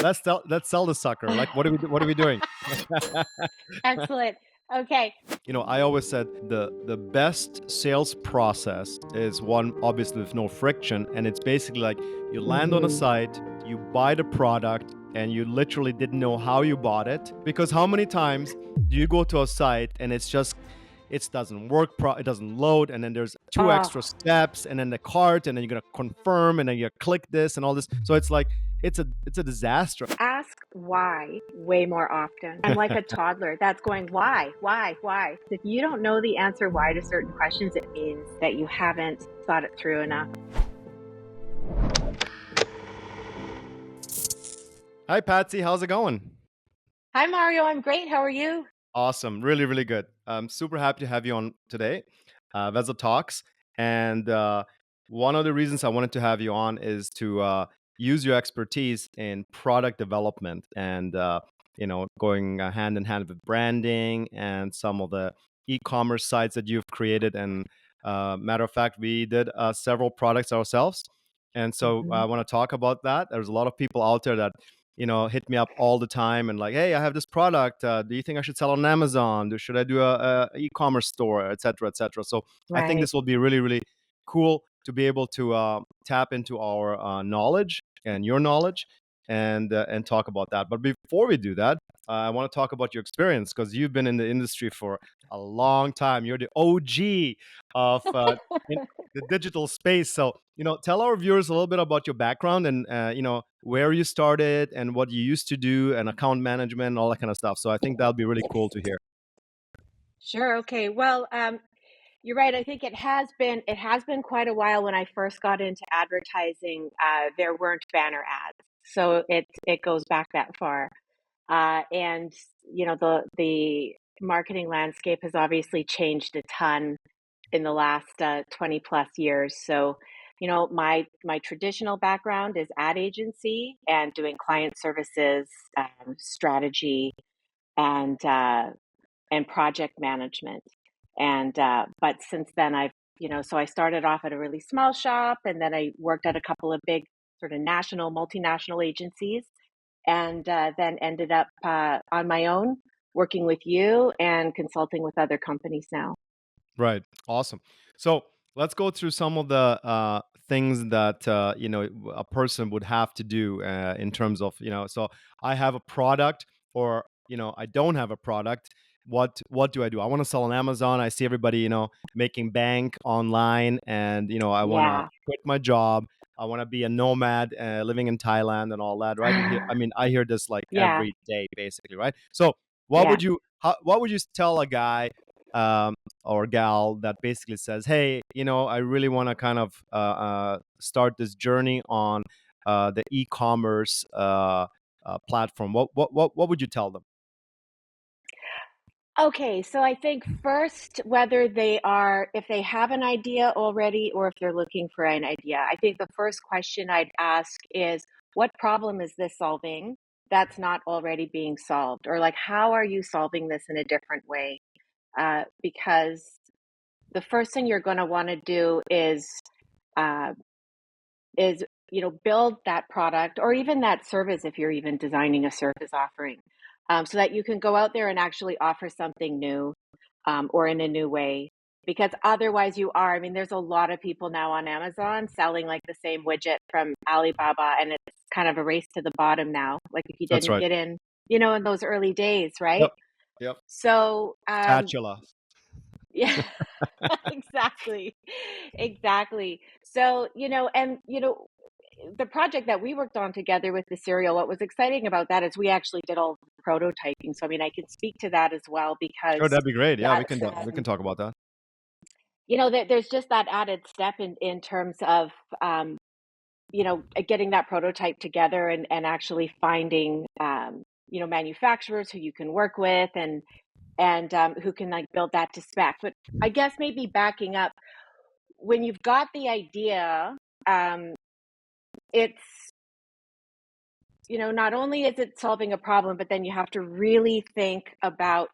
let's sell the sucker. Like, what are we doing? Excellent. Okay. I always said the best sales process is one obviously with no friction, and it's basically like you land on a Hmm. site, you buy the product, and you literally didn't know how you bought it. Because how many times do you go to a site and it doesn't work, it doesn't load, and then there's two Oh, extra steps, and then the cart, and then you're gonna confirm, and then you click this and all this. So it's like it's a disaster. ask why way more often. I'm like a toddler that's going, why, why? If you don't know the answer why to certain questions, it means that you haven't thought it through enough. Hi, Patsy, how's it going? Hi, Mario. I'm great. How are you? Awesome. Really, really good. I'm super happy to have you on today, Veza Talks. And one of the reasons I wanted to have you on is to use your expertise in product development and, going hand in hand with branding and some of the e-commerce sites that you've created. And matter of fact, we did several products ourselves. And so I Hmm. want to talk about that. There's a lot of people out there that hit me up all the time and like, hey, I have this product. Do you think I should sell on Amazon? Should I do a e-commerce store, et cetera, et cetera? So I think Right. this will be really, really cool to be able to tap into our knowledge and your knowledge and talk about that. But before we do that, I want to talk about your experience because you've been in the industry for a long time. You're the OG of the digital space. So, tell our viewers a little bit about your background and, where you started and what you used to do and account management and all that kind of stuff. So I think that'll be really cool to hear. Sure. Okay. Well, you're right. I think it has been quite a while. When I first got into advertising, there weren't banner ads, so it goes back that far. And the marketing landscape has obviously changed a ton in the last 20 plus years. So, my traditional background is ad agency and doing client services, strategy, and project management. And but since then, so I started off at a really small shop, and then I worked at a couple of big sort of national, multinational agencies, and then ended up on my own, working with you and consulting with other companies now. Right. Awesome. So let's go through some of the things that a person would have to do in terms of So I have a product, or I don't have a product. What do I do? I want to sell on Amazon. I see everybody making bank online, and I want to Yeah. quit my job. I want to be a nomad, living in Thailand and all that, right? I hear this like Yeah. every day, basically, right? So Yeah. what would you tell a guy? Or gal that basically says, "Hey, I really want to kind of start this journey on the e-commerce platform." What would you tell them? Okay, so I think first, whether if they have an idea already or if they're looking for an idea, I think the first question I'd ask is, what problem is this solving that's not already being solved? Or like, how are you solving this in a different way? Because the first thing you're going to want to do uh, is build that product or even that service if you're even designing a service offering, so that you can go out there and actually offer something new, or in a new way. Because otherwise, I mean, there's a lot of people now on Amazon selling like the same widget from Alibaba, and it's kind of a race to the bottom now. Like if you That's didn't right. get in, in those early days, right? Yep. Yep. So, Spatula. yeah, exactly. Exactly. So, the project that we worked on together with the cereal, what was exciting about that is we actually did all the prototyping. So, I mean, I can speak to that as well Sure, because that'd be great. Yeah, that's, we can talk about that. there's just that added step in terms of, getting that prototype together and actually finding, manufacturers who you can work with and who can like build that to spec. But I guess maybe backing up, when you've got the idea, um, it's not only is it solving a problem, but then you have to really think about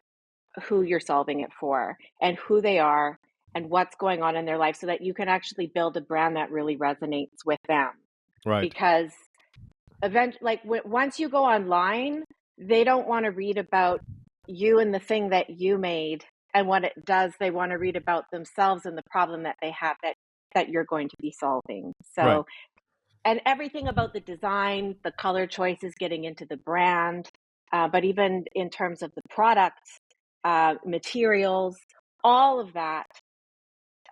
who you're solving it for and who they are and what's going on in their life so that you can actually build a brand that really resonates with them. Right. Because once you go online, they don't want to read about you and the thing that you made and what it does. They want to read about themselves and the problem that they have that you're going to be solving. Right. So, and everything about the design, the color choices, getting into the brand, but even in terms of the products, materials, all of that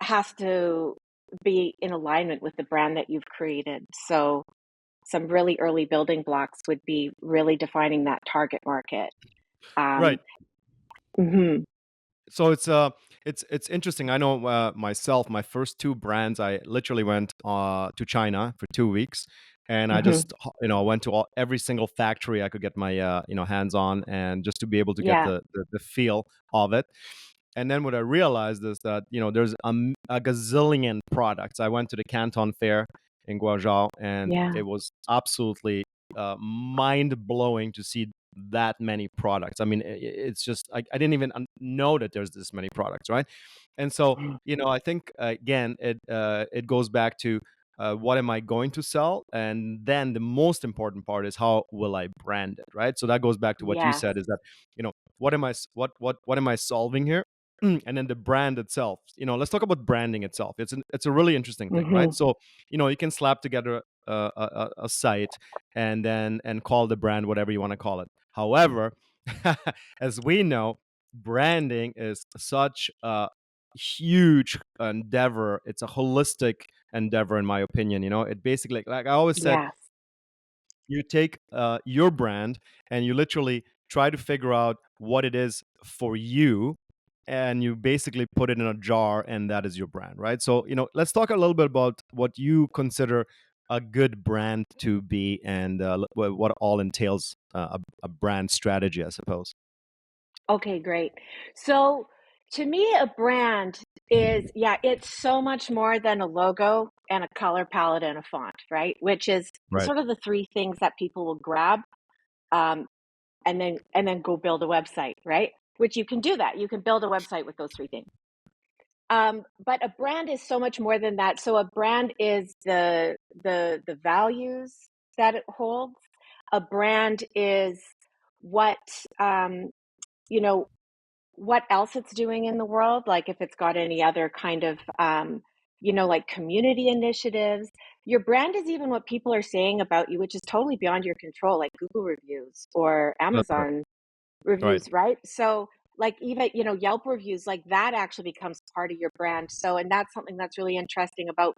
has to be in alignment with the brand that you've created. So, some really early building blocks would be really defining that target market. Um, Right. mhm, So it's interesting. I know myself, my first two brands, I literally went to China for 2 weeks, and I mhm, just went to every single factory I could get my hands on, and just to be able to get yeah, the feel of it. And then what I realized is that there's a gazillion products. I went to the Canton Fair in Guangzhou, and yeah, it was absolutely mind blowing to see that many products. I mean, it's just I didn't even know that there's this many products, right? And so I think again it goes back to what am I going to sell, and then the most important part is how will I brand it, right? So that goes back to what you yes, said, is that what am I what am I solving here? And then the brand itself. Let's talk about branding itself. It's a really interesting thing, right? mhm, So you can slap together a site and then call the brand whatever you want to call it. However, as we know, branding is such a huge endeavor. It's a holistic endeavor, in my opinion. It basically, like I always said, yes, you take your brand and you literally try to figure out what it is for you, and you basically put it in a jar, and that is your brand, right? So let's talk a little bit about what you consider a good brand to be, and what all entails a brand strategy, I suppose. okay, great. So, to me, a brand is, yeah, it's so much more than a logo and a color palette and a font, right? Which is Right. sort of the three things that people will grab, um, and then go build a website, right? Which you can do that. You can build a website with those three things. But a brand is so much more than that. So a brand is the values that it holds. A brand is what um, you know what else it's doing in the world. Like if it's got any other kind of like community initiatives. Your brand is even what people are saying about you, which is totally beyond your control, like Google reviews or That's right. Amazon Right. reviews, right? So, like even, Yelp reviews, like that actually becomes part of your brand. So, and that's something that's really interesting about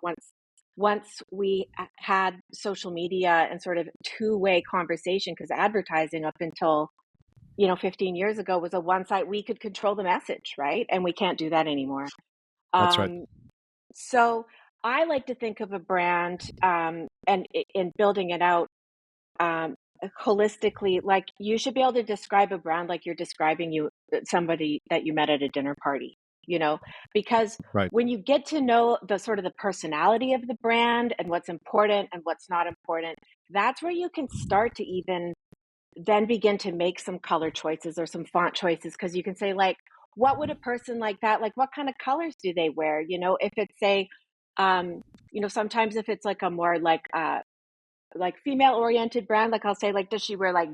once we had social media and sort of two-way conversation, because advertising up until 15 years ago was a one side, we could control the message, right? And we can't do that anymore. That's right. Um, so I like to think of a brand, and in building it out, um, holistically, like you should be able to describe a brand like you're describing somebody that you met at a dinner party, you know, because Right. when you get to know the sort of the personality of the brand and what's important and what's not important, that's where you can start to even then begin to make some color choices or some font choices, because you can say, like, what would a person like that, like what kind of colors do they wear, if it's say, sometimes if it's like a more like female oriented brand, like I'll say, like, does she wear like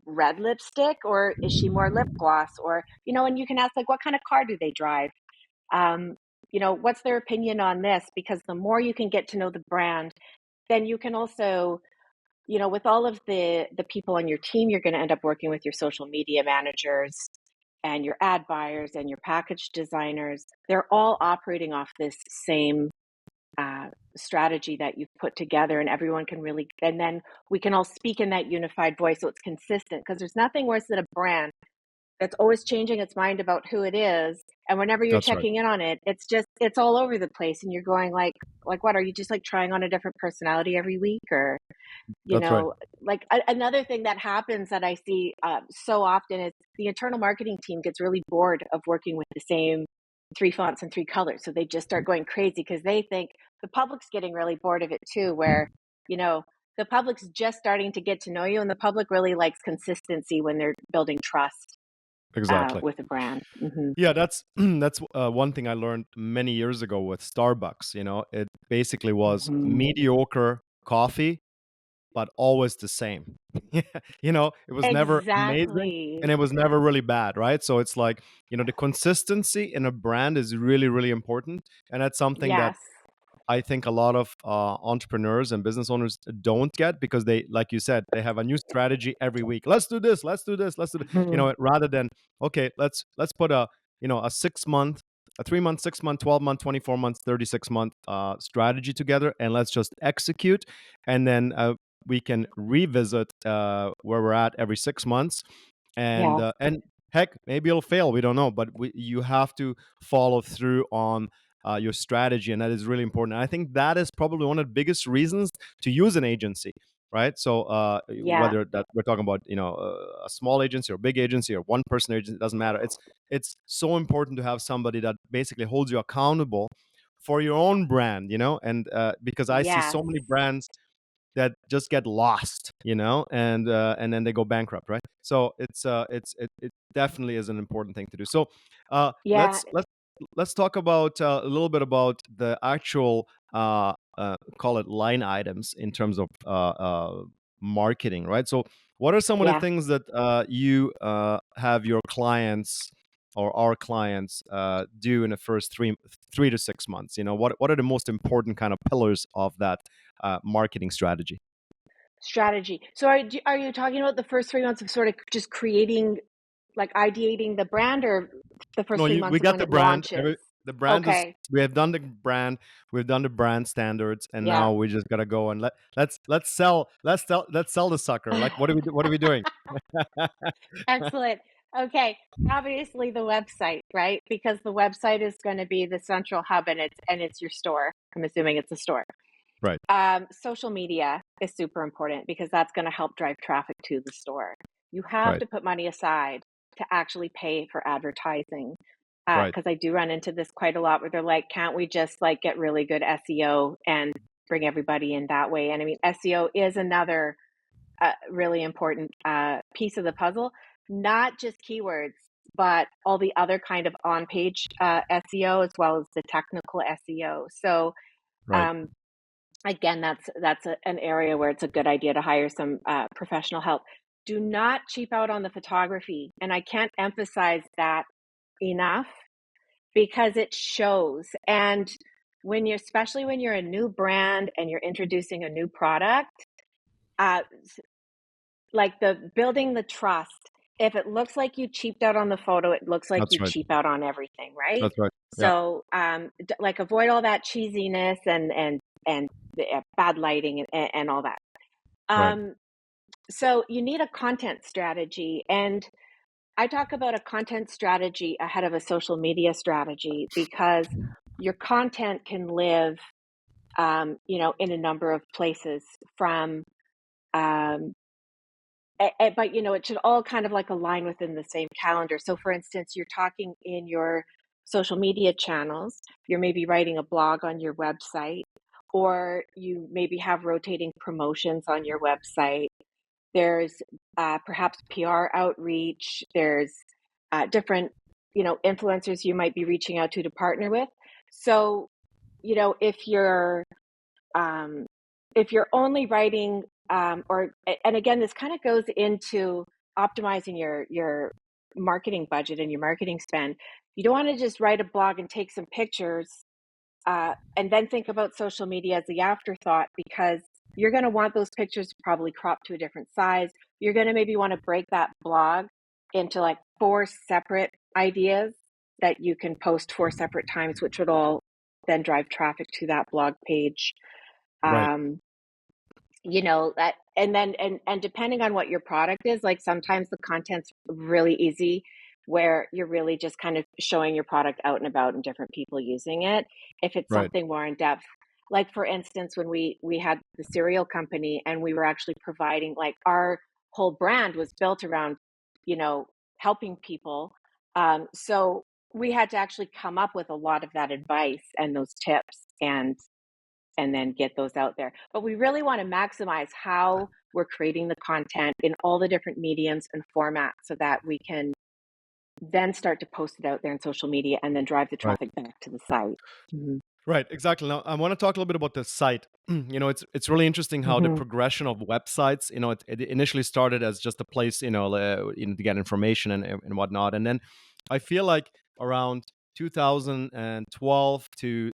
red lipstick, or is she more lip gloss, or and you can ask, like, what kind of car do they drive, um what's their opinion on this, because the more you can get to know the brand, then you can also, with all of the people on your team, you're going to end up working with your social media managers and your ad buyers and your package designers. They're all operating off this same uh, strategy that you've put together, and everyone can really, and then we can all speak in that unified voice so it's consistent, because there's nothing worse than a brand that's always changing its mind about who it is, and whenever you're That's right. checking in on it, it's all over the place, and you're going, like, what are you, just like trying on a different personality every week, or you That's right. know like another thing that happens that I see so often is the internal marketing team gets really bored of working with the same three fonts and three colors, so they just start going crazy because they think the public's getting really bored of it too, where you know the public's just starting to get to know you, and the public really likes consistency when they're building trust Exactly. with a brand. Yeah, that's that's one thing I learned many years ago with Starbucks. It basically was Hmm. mediocre coffee but always the same. It was never amazing and Exactly. it was never really bad, right? So it's like, the consistency in a brand is really, really important. And that's something that Yes. I think a lot of entrepreneurs and business owners don't get, because they, like you said, they have a new strategy every week. Let's do this. Let's do this. Let's do this. Mhm. Rather than, okay, let's put a 6 month, a 3 month, 6 month, 12 month, 24 months, 36 month strategy together, and let's just execute, and then we can revisit where we're at every 6 months, Yes. and heck, maybe it'll fail. We don't know, but you have to follow through on your strategy, and that is really important. And I think that is probably one of the biggest reasons to use an agency, right? So Yeah. whether that we're talking about, a small agency or a big agency or one person agency, it doesn't matter. It's so important to have somebody that basically holds you accountable for your own brand, and because I see Yes. so many brands that just get lost, and then they go bankrupt, right? So it definitely is an important thing to do. So uh, Yeah. let's talk about a little bit about the actual call it line items in terms of marketing, right? So what are some of the Yes. things that you have your clients or our clients do in the first 3 to 6 months? What are the most important kind of pillars of that marketing strategy? Strategy. So are you talking about the first 3 months of sort of just creating, like ideating the brand, or the first No, three we months of got when the it brand. launches? The brand is, Okay. we have done the brand, we've done the brand standards, and Yeah. now we just gotta go and let's sell the sucker. Like, what are we doing? Excellent. Okay. Obviously the website, right? Because the website is going to be the central hub, and it's your store. I'm assuming it's a store. Right, Social media is super important because that's going to help drive traffic to the store. You have right, to put money aside to actually pay for advertising. right, Because I do run into this quite a lot where they're like, can't we just like get really good SEO and bring everybody in that way? And I mean, SEO is another really important piece of the puzzle, not just keywords, but all the other kind of on page SEO as well as the technical SEO. So, right, um, again, an area where it's a good idea to hire some professional help. Do not cheap out on the photography, and I can't emphasize that enough because it shows. And especially when you're a new brand and you're introducing a new product, uh, like the building the trust. If it looks like you cheaped out on the photo, it looks like that's you right, cheap out on everything, right? that's right. Yeah, So, like avoid all that cheesiness and the bad lighting and all that. right, Um, so you need a content strategy, and I talk about a content strategy ahead of a social media strategy because your content can live, in a number of places from um, but it should all kind of like align within the same calendar. So for instance, you're talking in your social media channels, you're maybe writing a blog on your website, or you maybe have rotating promotions on your website. There's perhaps PR outreach. There's different influencers you might be reaching out to partner with. So if um, you're only writing, and again, this kind of goes into optimizing your marketing budget and your marketing spend. You don't want to just write a blog and take some pictures and then think about social media as the afterthought, because you're going to want those pictures probably cropped to a different size. You're going to maybe want to break that blog into like 4 separate ideas that you can post 4 separate times, which would all then drive traffic to that blog page. right, um that, and then and depending on what your product is, like sometimes the content's really easy where you're really just kind of showing your product out and about and different people using it. If it's right, something more in depth, like for instance when we had the cereal company and we were actually providing, like our whole brand was built around you know helping people, so we had to actually come up with a lot of that advice and those tips and then get those out there. But we really want to maximize how we're creating the content in all the different mediums and formats so that we can then start to post it out there in social media and then drive the right. traffic back to the site. Mhm. Right, exactly. Now, I want to talk a little bit about the site. It's really interesting how the Hmm. progression of websites. It initially started as just a place, to get information and whatnot, and then I feel like around 2012 to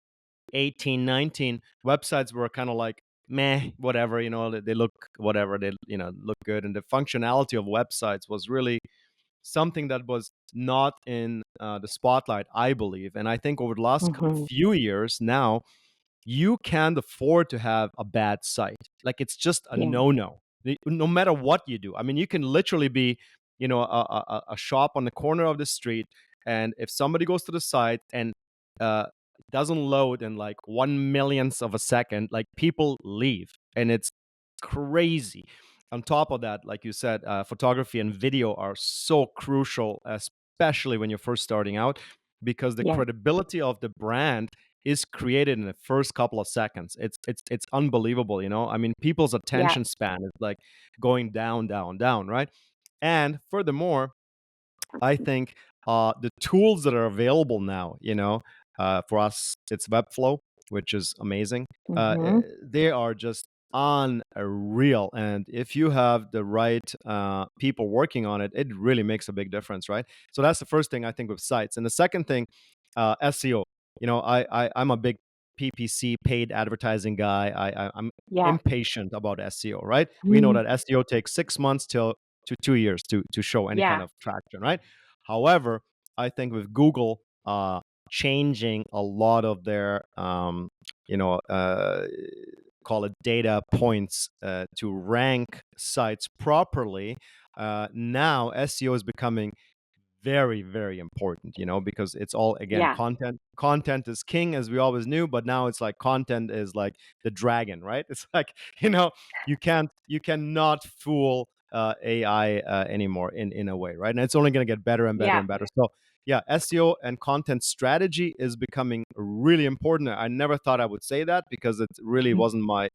18, 19, websites were kind of like meh, whatever. They look whatever, they look good, and the functionality of websites was really something that was not in the spotlight, I believe. And I think over the last Hmm. few years now, you can't afford to have a bad site. Like, it's just a Yeah. no-no. No matter what you do. I mean, you can literally be, a shop on the corner of the street, and if somebody goes to the site and it doesn't load in like 1 millionth of a second, like, people leave, and it's crazy. On top of that, like you said, photography and video are so crucial, especially when you're first starting out, because the Yeah. credibility of the brand is created in the first couple of seconds. It's unbelievable. I mean, people's Yeah. attention span is like going down, down, down, right? And furthermore, I think the tools that are available now, for us, it's Webflow, which is amazing. Hmm. They are just unreal. And if you have the right people working on it, it really makes a big difference, right? So that's the first thing I think with sites. And the second thing, SEO. I'm a big PPC, paid advertising guy. I'm Yeah. impatient about SEO, right? We know Mhm. that SEO takes 6 months to 2 years to show any kind Yeah. of traction, right? However, I think with Google changing a lot of their, you know, uh, call it data points to rank sites properly, now SEO is becoming very, very important, because it's all, again, Yeah. content. Content is king, as we always knew, but now it's like content is like the dragon, right? It's like, you cannot fool AI anymore, in a way, right? And it's only going to get better and better Yeah. and better. So yeah, SEO and content strategy is becoming really important. I never thought I would say that, because it really wasn't my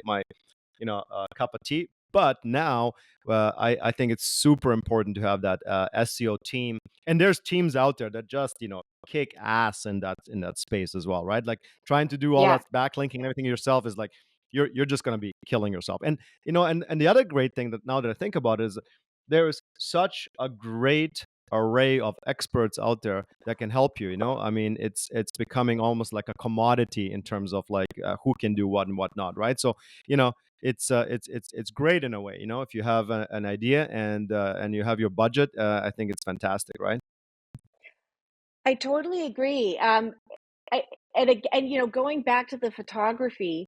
cup of tea. But now, I think it's super important to have that SEO team, and there's teams out there that just kick ass in that space as well, right? Like, trying to do all Yeah. that backlinking and everything yourself is like, you're just going to be killing yourself. And the other great thing, that now that I think about it, is there is such a great array of experts out there that can help you. I mean, it's becoming almost like a commodity in terms of like who can do what and whatnot, right? So you know it's great in a way, if you have an idea and you have your budget. I think it's fantastic, right? I totally agree. I, and going back to the photography,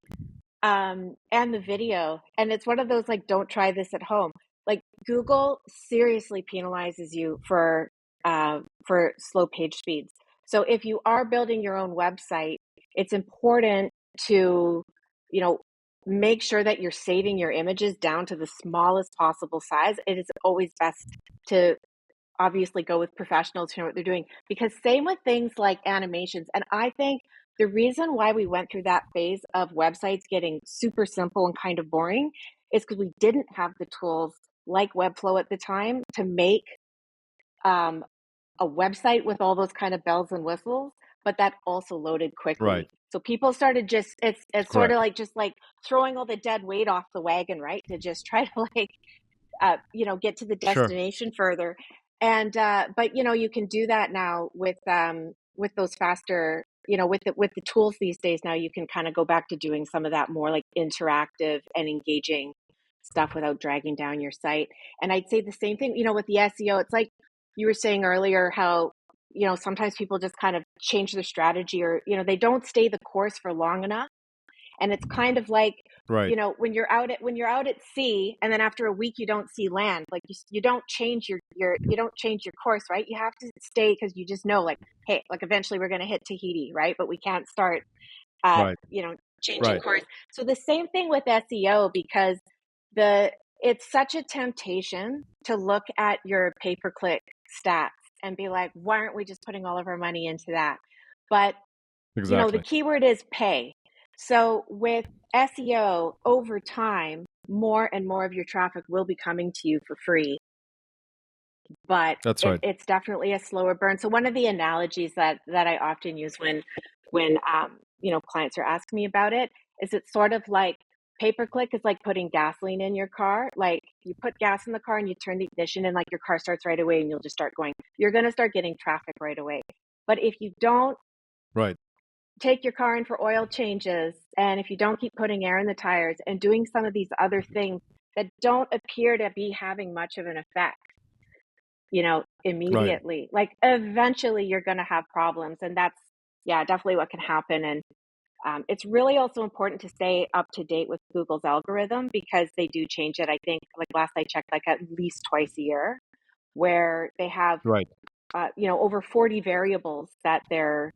and the video, and it's one of those, like, don't try this at home. Like, Google seriously penalizes you for slow page speeds. So if you are building your own website, it's important to, you know, make sure that you're saving your images down to the smallest possible size. It is always best to obviously go with professionals who know what they're doing, because same with things like animations. And I think the reason why we went through that phase of websites getting super simple and kind of boring is because we didn't have the tools like Webflow at the time to make um, a website with all those kind of bells and whistles, but that also loaded Right. quickly. So people started just, it's sort of Correct. like just like throwing all the dead weight off the wagon, right? To just try to like get to the Sure. destination further. And but you can do that now with those faster, with the tools these days. Now you can kind of go back to doing some of that more like interactive and engaging stuff without dragging down your site. And I'd say the same thing, with the SEO. It's like you were saying earlier how sometimes people just kind of change their strategy, or they don't stay the course for long enough. And it's kind of like, Right. when you're out at sea, and then after a week you don't see land. Like, you don't change your course, right? You have to stay, because you just know, like, hey, like, eventually we're going to hit Tahiti, right? But we can't start Right. changing Right. course. So the same thing with SEO, because the it's such a temptation to look at your pay-per-click stats and be like, why aren't we just putting all of our money into that? But the Exactly. keyword is pay. So with SEO, over time, more and more of your traffic will be coming to you for free, but That's right. it's definitely a slower burn. So one of the analogies that I often use when clients are asking me about it, is it's sort of like pay-per-click is like putting gasoline in your car. Like you put gas in the car and you turn the ignition and like your car starts right away and you'll just start going. You're going to start getting traffic right away. But if you don't Right. take your car in for oil changes, and if you don't keep putting air in the tires and doing some of these other things that don't appear to be having much of an effect, Right. immediately, like eventually you're going to have problems. And that's, yeah, definitely what can happen. And it's really also important to stay up to date with Google's algorithm because they do change it. I think, like last I checked, like at least twice a year, where they have Right. over 40 variables that they're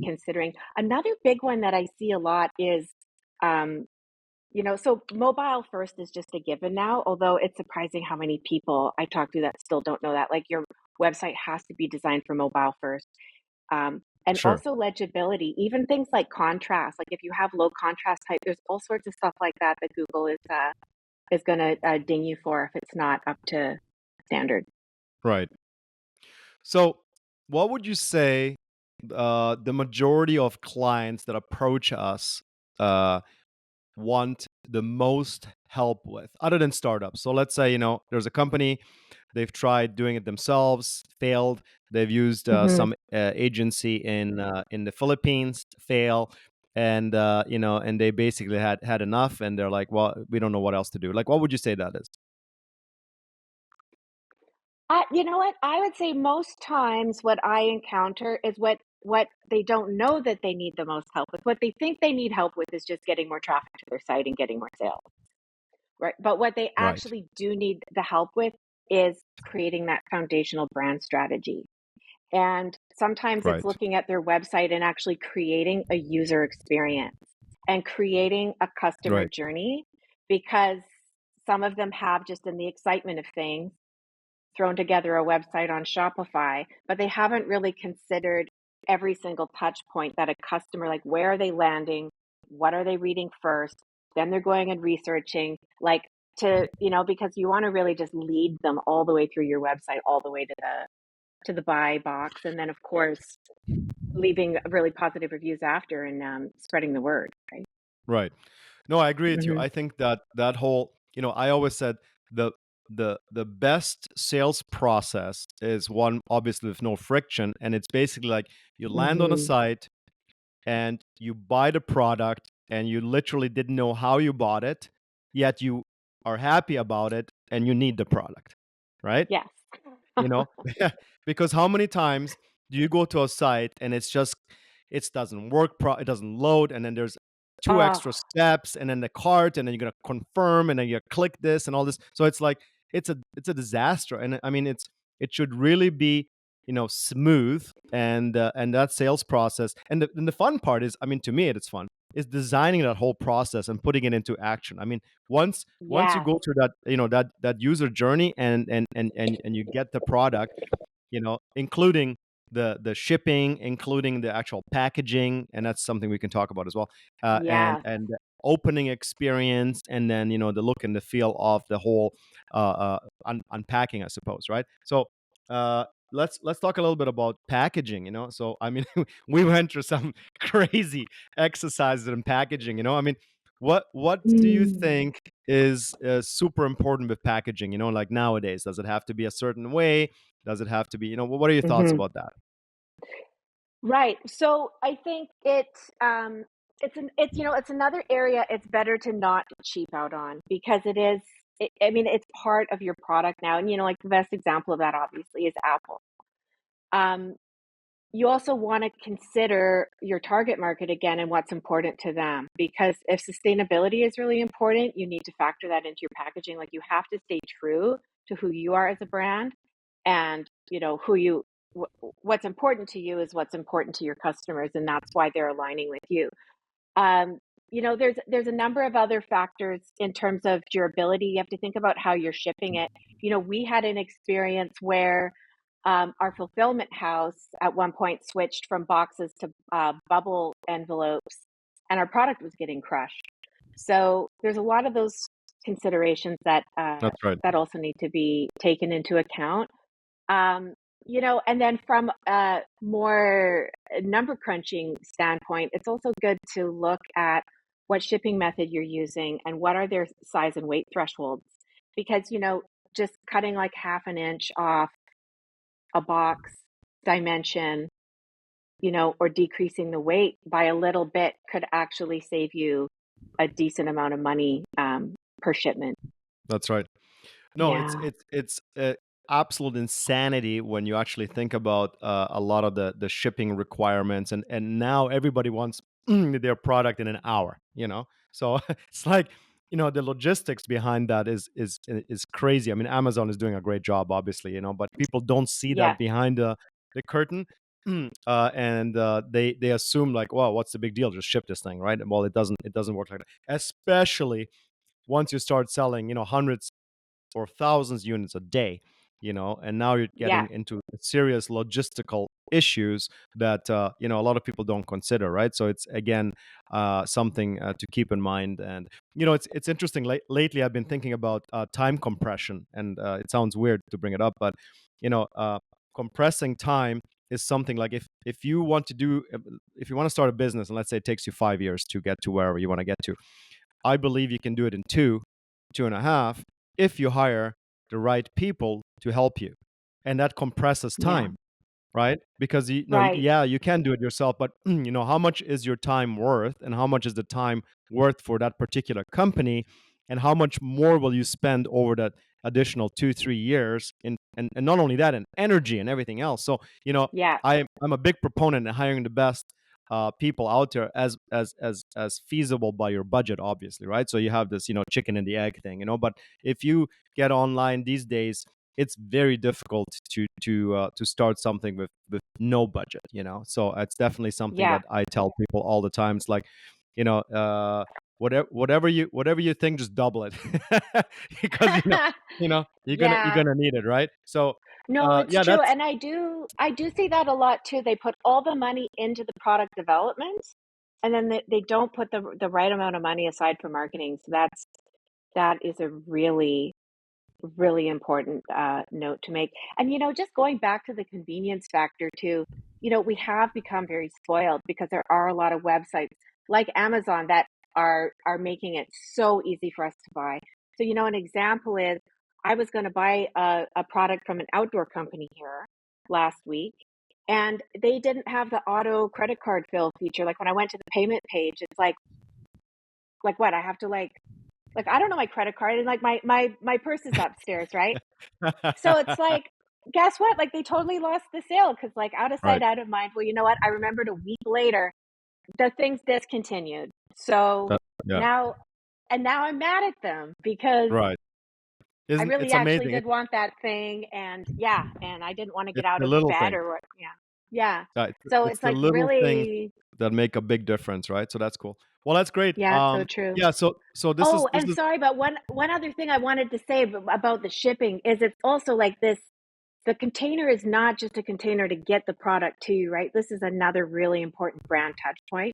considering. Another big one that I see a lot is, so mobile first is just a given now, although it's surprising how many people I talk to that still don't know that. Like your website has to be designed for mobile first. And Sure. also legibility, even things like contrast. Like if you have low contrast type, there's all sorts of stuff like that that Google is going to ding you for if it's not up to standard. Right. So, what would you say the majority of clients that approach us uh, want the most help with, other than startups? So, let's say there's a company, they've tried doing it themselves, failed. They've used Hmm. some agency in the Philippines, fail, and they basically had enough, and they're like, well, we don't know what else to do. Like, what would you say that is? You know what? I would say most times what I encounter is what they don't know that they need the most help with. What they think they need help with is just getting more traffic to their site and getting more sales, right? But what they Right. actually do need the help with is creating that foundational brand strategy. And sometimes it's Right. looking at their website and actually creating a user experience and creating a customer Right. journey because some of them have just in the excitement of things thrown together a website on Shopify, but they haven't really considered every single touch point that a customer, like where are they landing? What are they reading first? Then they're going and researching, like because you want to really just lead them all the way through your website, all the way to the buy box. And then of course, leaving really positive reviews after and spreading the word, right? Right. No, I agree with you. Hmm. I think that whole, I always said the the best sales process is one obviously with no friction, and it's basically like you land on a Hmm. site and you buy the product and you literally didn't know how you bought it, yet you are happy about it and you need the product, right? Yes. you know because how many times do you go to a site and it doesn't work, it doesn't load, and then there's two Oh, extra steps, and then the cart, and then you're gonna confirm, and then you click this and all this, so it's like it's a disaster. And I mean, it should really be smooth, and that sales process, and the fun part is, I mean, to me it's fun, is designing that whole process and putting it into action. I mean, once you yes. go through that user journey, and you get the product, including the shipping, including the actual packaging, and that's something we can talk about as well, Yes. and the opening experience, and then the look and the feel of the whole unpacking, I suppose, right? So uh, let's talk a little bit about packaging. So I mean, we went through some crazy exercises in packaging. I mean, what do you Mm. think is super important with packaging? Like nowadays, does it have to be a certain way? Does it have to be? What are your thoughts Hmm. about that? Right. So I think it's another area it's better to not cheap out on because it is. I mean, it's part of your product now, and like the best example of that obviously is Apple. Um, you also want to consider your target market again and what's important to them because if sustainability is really important, you need to factor that into your packaging. Like you have to stay true to who you are as a brand, and what's important to you is what's important to your customers, and that's why they're aligning with you. um, there's a number of other factors in terms of durability. You have to think about how you're shipping it. We had an experience where our fulfillment house at one point switched from boxes to bubble envelopes, and our product was getting crushed. So there's a lot of those considerations that That's right. that also need to be taken into account. And then from a more number crunching standpoint, it's also good to look at what shipping method you're using and what are their size and weight thresholds. Because, just cutting like half an inch off a box dimension, or decreasing the weight by a little bit could actually save you a decent amount of money per shipment. That's right. No, Yeah. it's absolute insanity when you actually think about a lot of the shipping requirements, and now everybody wants their product in an hour. So it's like the logistics behind that is crazy. I mean, Amazon is doing a great job, obviously, but people don't see Yeah. that behind the curtain. And they assume like, well, what's the big deal? Just ship this thing, right? Well, it doesn't work like that, especially once you start selling hundreds or thousands units a day, and now you're Yeah. getting into serious logistical issues that a lot of people don't consider, right? So it's again something to keep in mind. And it's interesting. Lately, I've been thinking about time compression, and it sounds weird to bring it up, but you know, uh, compressing time is something like if you want to do if you want to start a business, and let's say it takes you 5 years to get to wherever you want to get to, I believe you can do it in 2.5, if you hire the right people to help you. And that compresses Yeah. time, right? Because Right. yeah, you can do it yourself, but how much is your time worth, and how much is the time worth for that particular company, and how much more will you spend over that additional 2 3 years and not only that, in energy and everything else. So Yeah. I'm a big proponent in hiring the best people out there as feasible by your budget, obviously, right? So you have this chicken and the egg thing, but if you get online these days, it's very difficult to start something with no budget. So it's definitely something Yeah. that I tell people all the time. It's like, you know whatever you think, just double it. Because you're Yeah. gonna need it, right? So No, it's yeah, true. that's And I do see that a lot too. They put all the money into the product development and then they don't put the right amount of money aside for marketing. So that is a really, really important note to make. And just going back to the convenience factor too, we have become very spoiled because there are a lot of websites like Amazon that are making it so easy for us to buy. So an example is I was going to buy a product from an outdoor company here last week, and they didn't have the auto credit card fill feature. Like when I went to the payment page, it's like what I have to like I don't know my credit card, and like my purse is upstairs, right? So it's like, guess what? Like they totally lost the sale because like out of sight, right. out of mind. Well, you know what? I remembered a week later the thing's discontinued. So Yeah, now, and now I'm mad at them because right. I Isn't really it's actually amazing? did want that thing, and yeah, and I didn't want to get It's out the of little bed things. or what. Yeah, yeah. It's So it's it's the like little things really, that make a big difference, right? So that's cool. Well, that's great. yeah, it's so true. Yeah. So this is Oh, this and is sorry, but one other thing I wanted to say about the shipping is it's also like this. The container is not just a container to get the product to you, right? This is another really important brand touch point.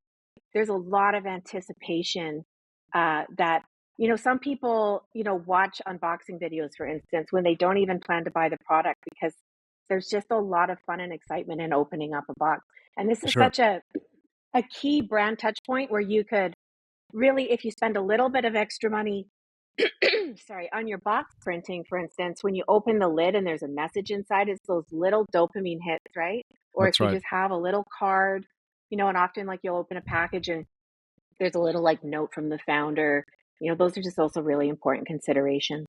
There's a lot of anticipation that some people watch unboxing videos, for instance, when they don't even plan to buy the product because there's just a lot of fun and excitement in opening up a box. And this is sure. such a key brand touch point where you could really, if you spend a little bit of extra money sorry, on your box printing, for instance, when you open the lid and there's a message inside, it's those little dopamine hits, right? Or if That's you right. just have a little card, and often like you'll open a package and there's a little like note from the founder. Those are just also really important considerations.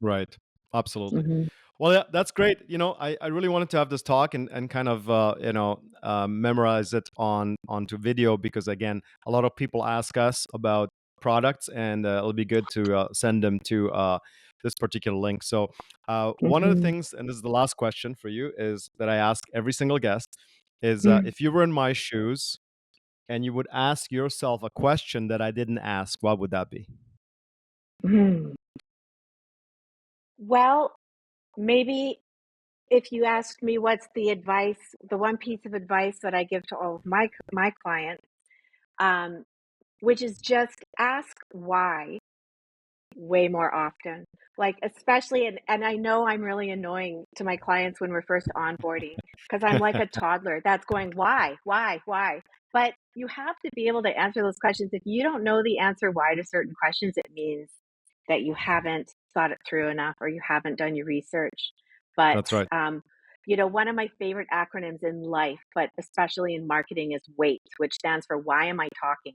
Right. Absolutely. Hmm. Well, yeah, that's great. I really wanted to have this talk and kind of memorize it onto video, because again, a lot of people ask us about products, and it'll be good to send them to this particular link. So one of the Hmm. things, and this is the last question for you, is that I ask every single guest is, if you were in my shoes and you would ask yourself a question that I didn't ask, what would that be? Hmm. Well, maybe if you asked me what's the one piece of advice that I give to all of my clients, um, which is just ask why way more often. Like, especially, and I know I'm really annoying to my clients when we're first onboarding because I'm like a toddler that's going, why, why? But you have to be able to answer those questions. If you don't know the answer why to certain questions, it means that you haven't thought it through enough or you haven't done your research. But, That's right. one of my favorite acronyms in life, but especially in marketing, is WAIT, which stands for Why Am I Talking?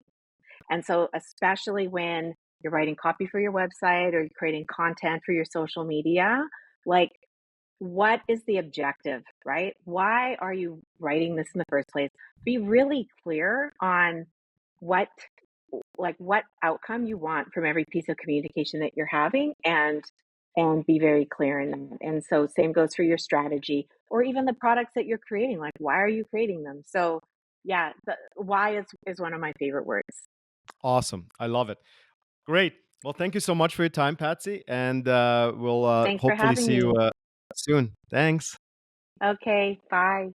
And so, especially when you're writing copy for your website or you're creating content for your social media, like, what is the objective, right? Why are you writing this in the first place? Be really clear on what what outcome you want from every piece of communication that you're having, and be very clear in that. And so same goes for your strategy or even the products that you're creating. Like, why are you creating them? So yeah, the why is one of my favorite words. Awesome. I love it. Great. Well, thank you so much for your time, Patsy, and we'll Thanks for hopefully having see you me. soon. Thanks. Okay, bye.